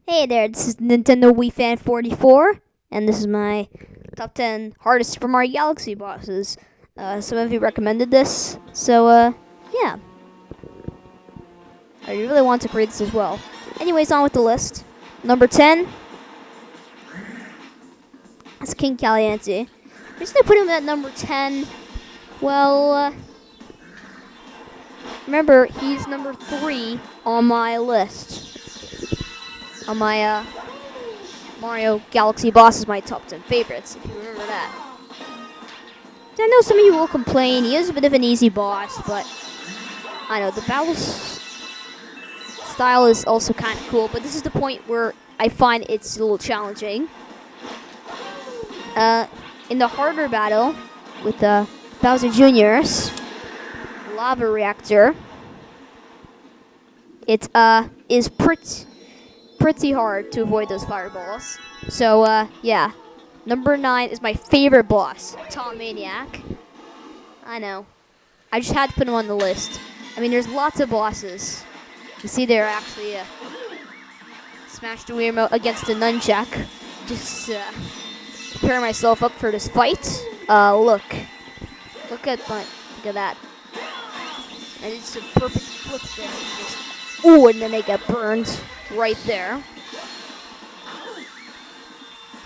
Hey there, this is Nintendo Wii Fan 44, and this is my top 10 hardest Super Mario Galaxy bosses. Some of you recommended this, so yeah. I really want to create this as well. Anyways, on with the list. Number 10 is King Caliente. The reason I put him at number 10, well, remember, he's number 3 on my list. On my, Mario Galaxy boss is my top 10 favorites, if you remember that. I know some of you will complain, he is a bit of an easy boss, but I know the battle style is also kind of cool, but this is the point where I find it's a little challenging. In the harder battle with Bowser Jr.'s lava reactor, it is pretty hard to avoid those fireballs. So, yeah. Number 9 is my favorite boss, Maniac. I know. I just had to put him on the list. I mean, there's lots of bosses. You see there, actually, smashed the Wii remote against the nunchuck. Just, prepare myself up for this fight. Look at that. I did some perfect flips there. Ooh, and then they get burned right there.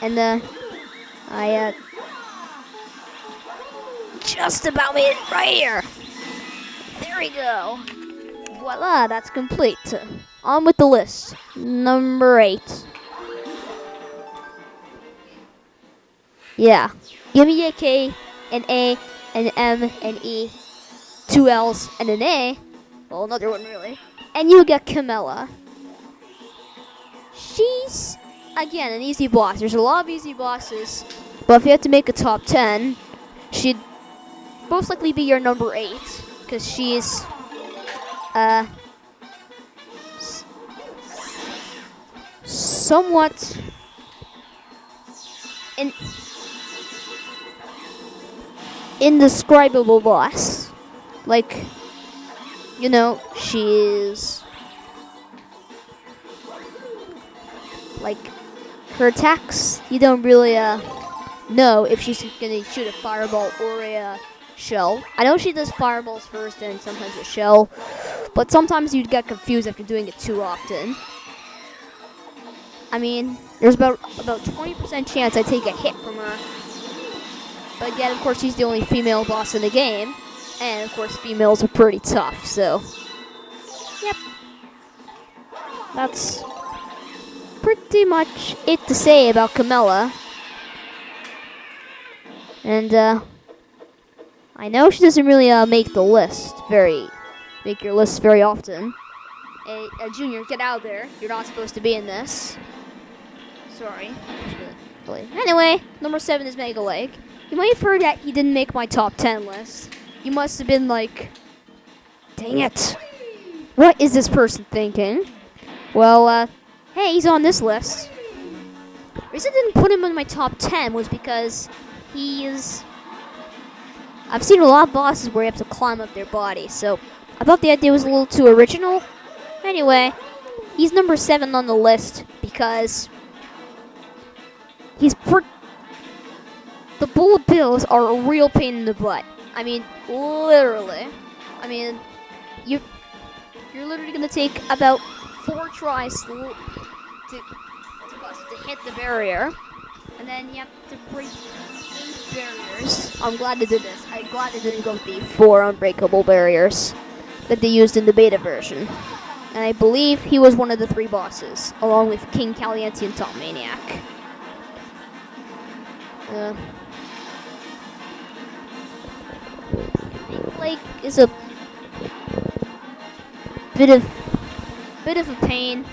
And I just about made it right here. There we go. Voila, that's complete. On with the list. Number 8. Yeah. Give me a K, an A, an M, an E, 2 L's, and an A. Well, another one really. And you get Camila. She's, again, an easy boss. There's a lot of easy bosses, but if you had to make a top 10, she'd most likely be your number 8, because she's, somewhat an indescribable boss. Like, you know, she's like, her attacks, you don't really know if she's gonna shoot a fireball or a shell. I know she does fireballs first and sometimes a shell, but sometimes you'd get confused after doing it too often. I mean, there's about 20% chance I take a hit from her. But again, of course, she's the only female boss in the game. And, of course, females are pretty tough, so... Yep. That's pretty much it to say about Camila. And, I know she doesn't really, make your list very often. Hey, Junior, get out of there. You're not supposed to be in this. Sorry. Anyway, number 7 is Mega Lake. You might have heard that he didn't make my top 10 list. You must have been like, dang it. What is this person thinking? Well, hey, he's on this list. The reason I didn't put him in my top 10 was because I've seen a lot of bosses where you have to climb up their body, so I thought the idea was a little too original. Anyway, he's number 7 on the list because the bullet bills are a real pain in the butt. I mean, literally. I mean, you're literally gonna take about 4 tries to hit the barrier, and then you have to break 8 barriers. I'm glad they did this. I'm glad they didn't go with the 4 unbreakable barriers that they used in the beta version. And I believe he was one of the 3 bosses, along with King Caliente and Maniac. Lake is a bit of a pain.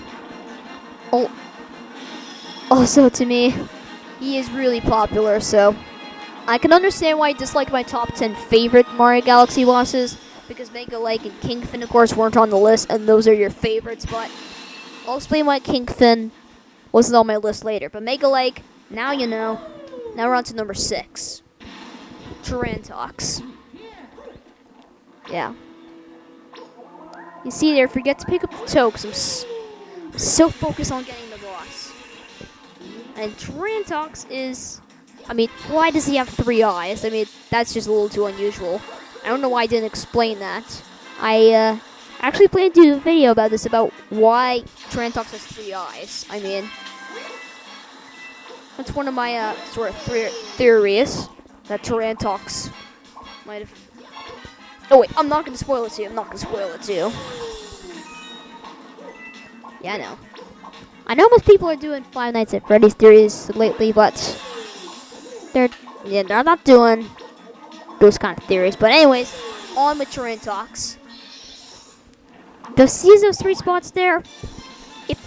Also, to me, he is really popular, so I can understand why you dislike my top 10 favorite Mario Galaxy bosses, because Mega Lake and Kingfin, of course, weren't on the list, and those are your favorites, but I'll explain why Kingfin wasn't on my list later. But Mega Lake, now you know. Now we're on to number 6. Tarantox. Yeah. You see there, forget to pick up the toe, because I'm so focused on getting the boss. And Tyrannosaurus is... I mean, why does he have 3 eyes? I mean, that's just a little too unusual. I don't know why I didn't explain that. I actually planned to do a video about this, about why Tyrannosaurus has 3 eyes. I mean, that's one of my sort of theories, that Tyrannosaurus might have... Oh wait, I'm not going to spoil it to you. Yeah, I know. I know most people are doing Five Nights at Freddy's theories lately, but they're not doing those kind of theories. But anyways, on with Tyrannosaurus. See those 3 spots there? If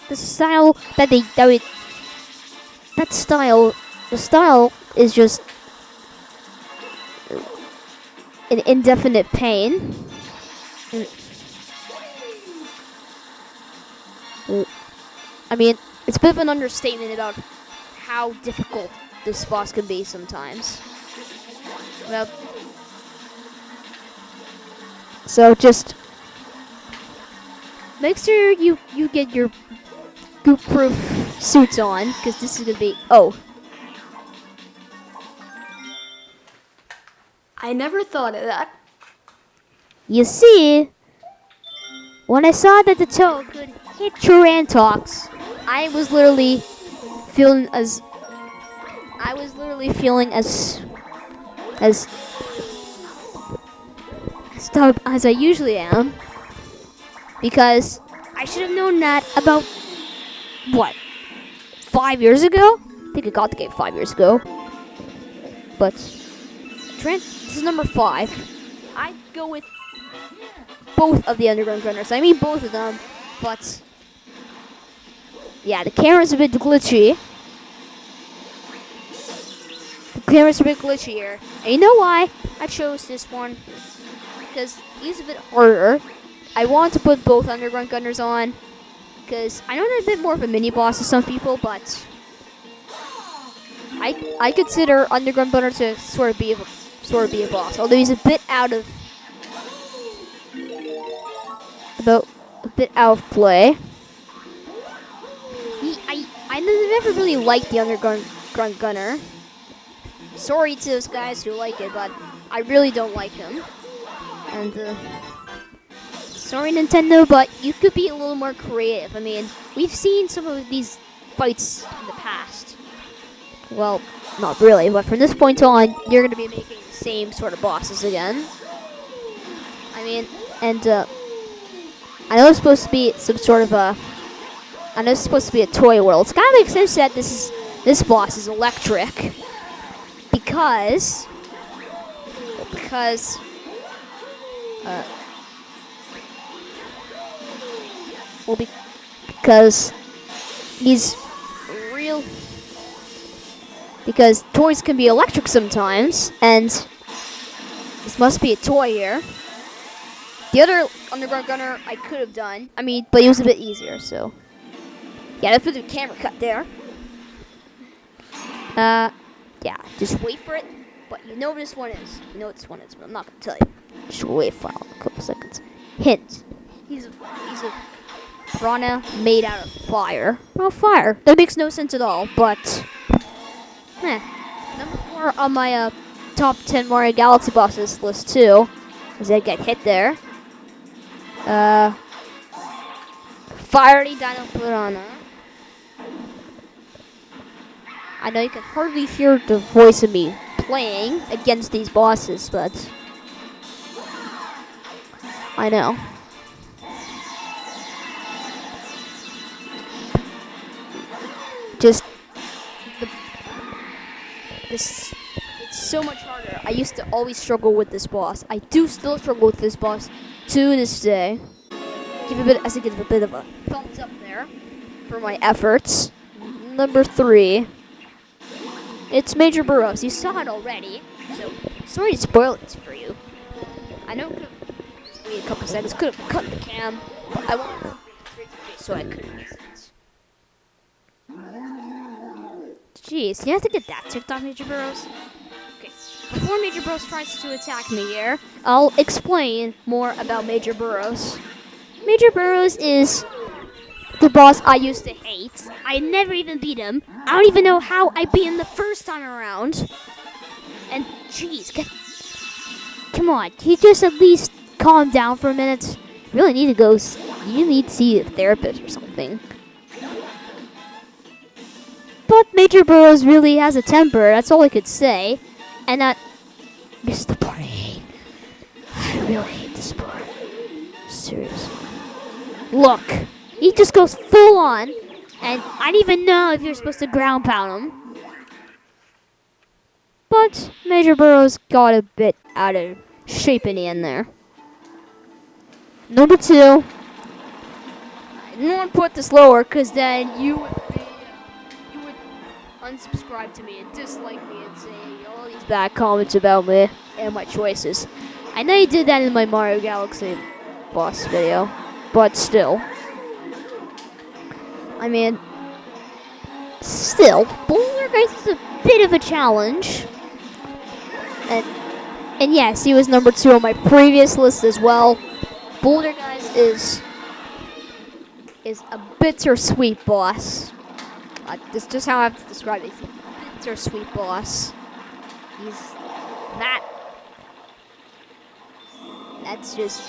the style the style is just an indefinite pain. I mean, it's a bit of an understatement about how difficult this boss can be sometimes. Well, so just make sure you get your goop-proof suits on, because this is gonna be... Oh. I never thought of that. You see, when I saw that the toe could hit Tyrannosaurus, I was literally feeling as stuck as I usually am, because I should have known that about, what, 5 years ago? I think I got the game 5 years ago. But this is number 5. I'd go with both of the underground runners. I mean both of them, but yeah, the camera's a bit glitchy. Here. And you know why I chose this one? Because he's a bit harder. I want to put both underground gunners on, because I know they're a bit more of a mini boss to some people, but I consider underground gunner to sort of be a boss. Although he's a bit out of play. I never really liked the underground gunner. Sorry to those guys who like it, but I really don't like him. And sorry Nintendo, but you could be a little more creative. I mean, we've seen some of these fights in the past. Well, not really, but from this point on, you're going to be making the same sort of bosses again. I mean, and I know it's supposed to be some sort of a... I know it's supposed to be a toy world. It's kind of makes sense that this boss is electric. Because he's real. Because toys can be electric sometimes, and this must be a toy here. The other underground gunner I could have done, I mean, but it was a bit easier, so yeah, let's put the camera cut there. Yeah, just wait for it. But you know what this one is. You know what this one is, but I'm not gonna tell you. Just wait for a couple seconds. Hint: he's a Branagh made out of fire. Oh, fire! That makes no sense at all. But number 4 on my top 10 Mario Galaxy bosses list too, as I get hit there. Fiery Dino Piranha. I know you can hardly hear the voice of me playing against these bosses, but I know. Just it's so much harder. I used to always struggle with this boss. I do still struggle with this boss to this day. Give a bit of a thumbs up there for my efforts. Number 3. It's Major Burrows. You saw it already, so sorry to spoil it for you. I know. Wait a couple seconds. Could have cut the cam, but I wanted to so I couldn't miss it. Jeez, you have to get that ticked off, Major Burrows. Okay. Before Major Burrows tries to attack me here, I'll explain more about Major Burrows. Major Burrows is the boss I used to hate. I never even beat him. I don't even know how I beat him the first time around. And jeez, come on, can you just at least calm down for a minute? You really need to go. You need to see a therapist or something. But Major Burrows really has a temper. That's all I could say. And this is the part I hate. I really hate this part. Seriously. Look, he just goes full on, and I didn't even know if you're supposed to ground pound him. But Major Burrows got a bit out of shape in the end there. Number 2. I didn't want to put this lower because then you would unsubscribe to me and dislike me and say all these bad comments about me and my choices. I know you did that in my Mario Galaxy boss video, but still. I mean, still, Boulder Guys is a bit of a challenge. And yes, he was number 2 on my previous list as well. Boulder Guys is a bittersweet boss. That's just how I have to describe it. He's a bittersweet boss. He's that. That's just.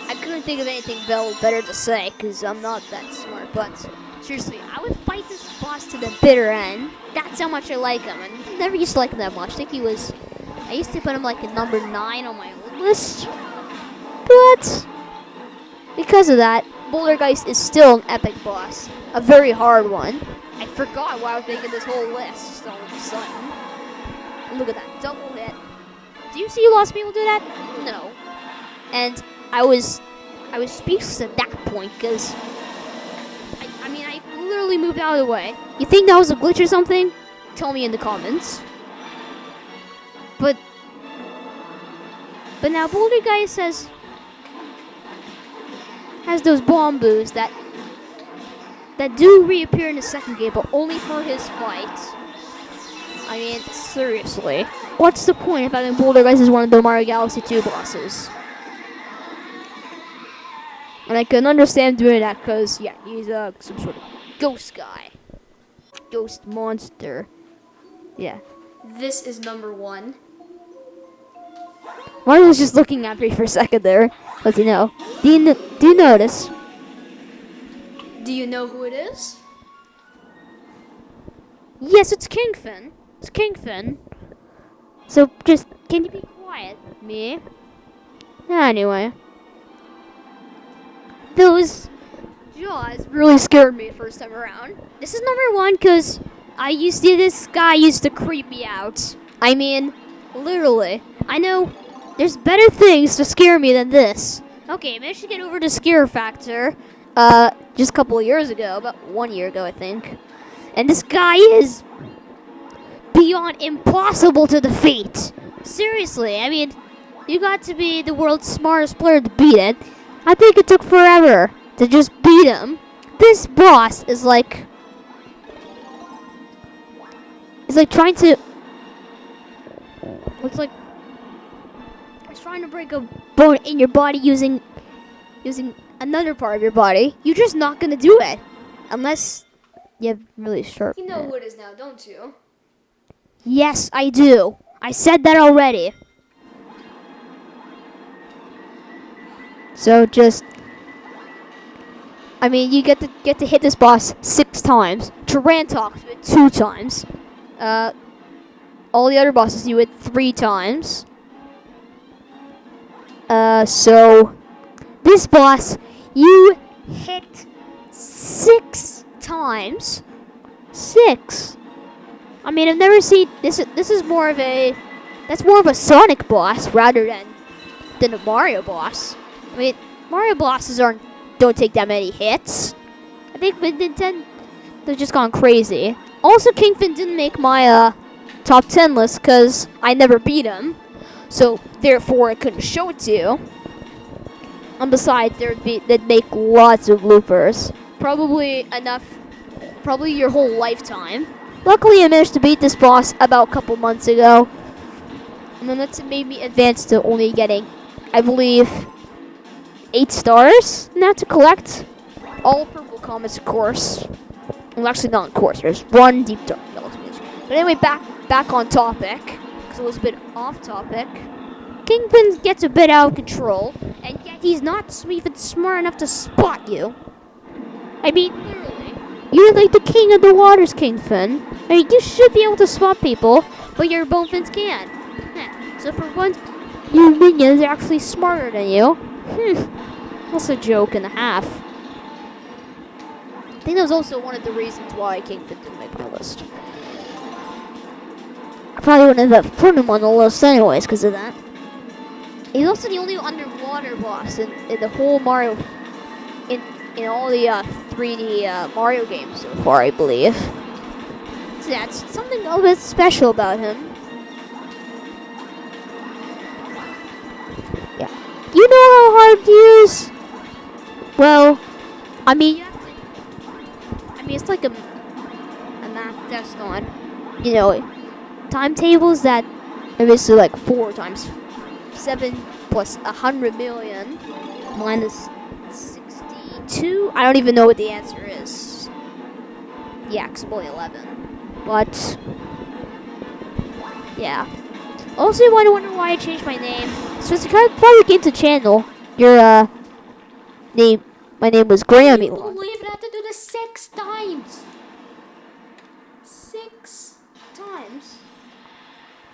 I couldn't think of anything better to say because I'm not that smart. But seriously, I would fight this boss to the bitter end. That's how much I like him. I never used to like him that much. I used to put him like at number 9 on my old list. But because of that, Bouldergeist is still an epic boss. A very hard one. I forgot why I was making this whole list all of a sudden. Look at that, double hit. Do you see lost people do that? No. And I was speechless at that point because I literally moved out of the way. You think that was a glitch or something? Tell me in the comments. But now Bouldergeist has those bombos that do reappear in the second game, but only for his fight. I mean, seriously. What's the point if having Bouldergeist as one of the Mario Galaxy 2 bosses? And I can understand doing that because, yeah, he's some sort of ghost guy. Ghost monster. Yeah. This is number 1. Mario was just looking at me for a second there. Let you know. Do you notice? Do you know who it is? Yes, it's Kingfin. It's Kingfin. So just, can you be quiet, me? Anyway. Those jaws really scared me the first time around. This is number 1 because this guy used to creep me out. I mean, literally. I know there's better things to scare me than this. Okay, I managed to get over the scare factor just a couple of years ago, about 1 year ago, I think. And this guy is beyond impossible to defeat. Seriously, I mean, you got to be the world's smartest player to beat it. I think it took forever to just beat him. This boss is like... It's like trying to... It's like... It's trying to break a bone in your body using another part of your body. You're just not gonna do it. Unless you have really sharp... You know who it is now, don't you? Yes, I do. I said that already. So just... I mean, you get to hit this boss 6 times. Tarantox, you hit 2 times. All the other bosses you hit 3 times. So... This boss, you hit 6 times. 6. I mean, I've never seen this. This is more of a, that's more of a Sonic boss rather than a Mario boss. I mean, Mario bosses don't take that many hits. I think they've just gone crazy. Also, Kingfin didn't make my top 10 list because I never beat him, so therefore I couldn't show it to you. And besides, they'd make lots of bloopers, probably your whole lifetime. Luckily, I managed to beat this boss about a couple months ago. And then that's made me advance to only getting, I believe, 8 stars now to collect all purple comments, of course. Well, actually, not of course. There's one deep dark yellow speech. But anyway, back on topic, because it was a bit off topic. Kingpin gets a bit out of control, and yet he's not even smart enough to spot you. I mean, literally, you're like the king of the waters, Kingpin. I mean, you should be able to spot people, but your Bonefins can't. So for once, your minions are actually smarter than you. That's a joke and a half. I think that was also one of the reasons why Kingpin didn't make my list. I probably wouldn't have put him on the list anyways because of that. He's also the only underwater boss in the whole Mario, in all the 3D Mario games so far, I believe. So that's something a little bit special about him. Yeah. You know how hard he is? Well, I mean, it's like a math test on, timetables that are basically like 4 times 7 plus 100 million minus 62. I don't even know what the answer is. Yeah, explain 11. But yeah. Also, you might wonder why I changed my name. So it's kind of probably came to channel. Your name. My name was Graham. I can't believe it. I had to do this 6 times. 6 times.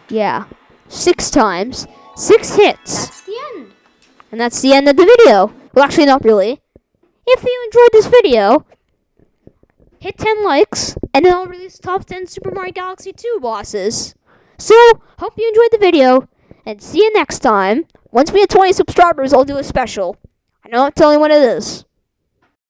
Yeah, 6 times. 6 hits. That's the end. And that's the end of the video. Well, actually, not really. If you enjoyed this video, hit 10 likes, and then I'll release top 10 Super Mario Galaxy 2 bosses. So, hope you enjoyed the video, and see you next time. Once we hit 20 subscribers, I'll do a special. I know I'm telling you what it is.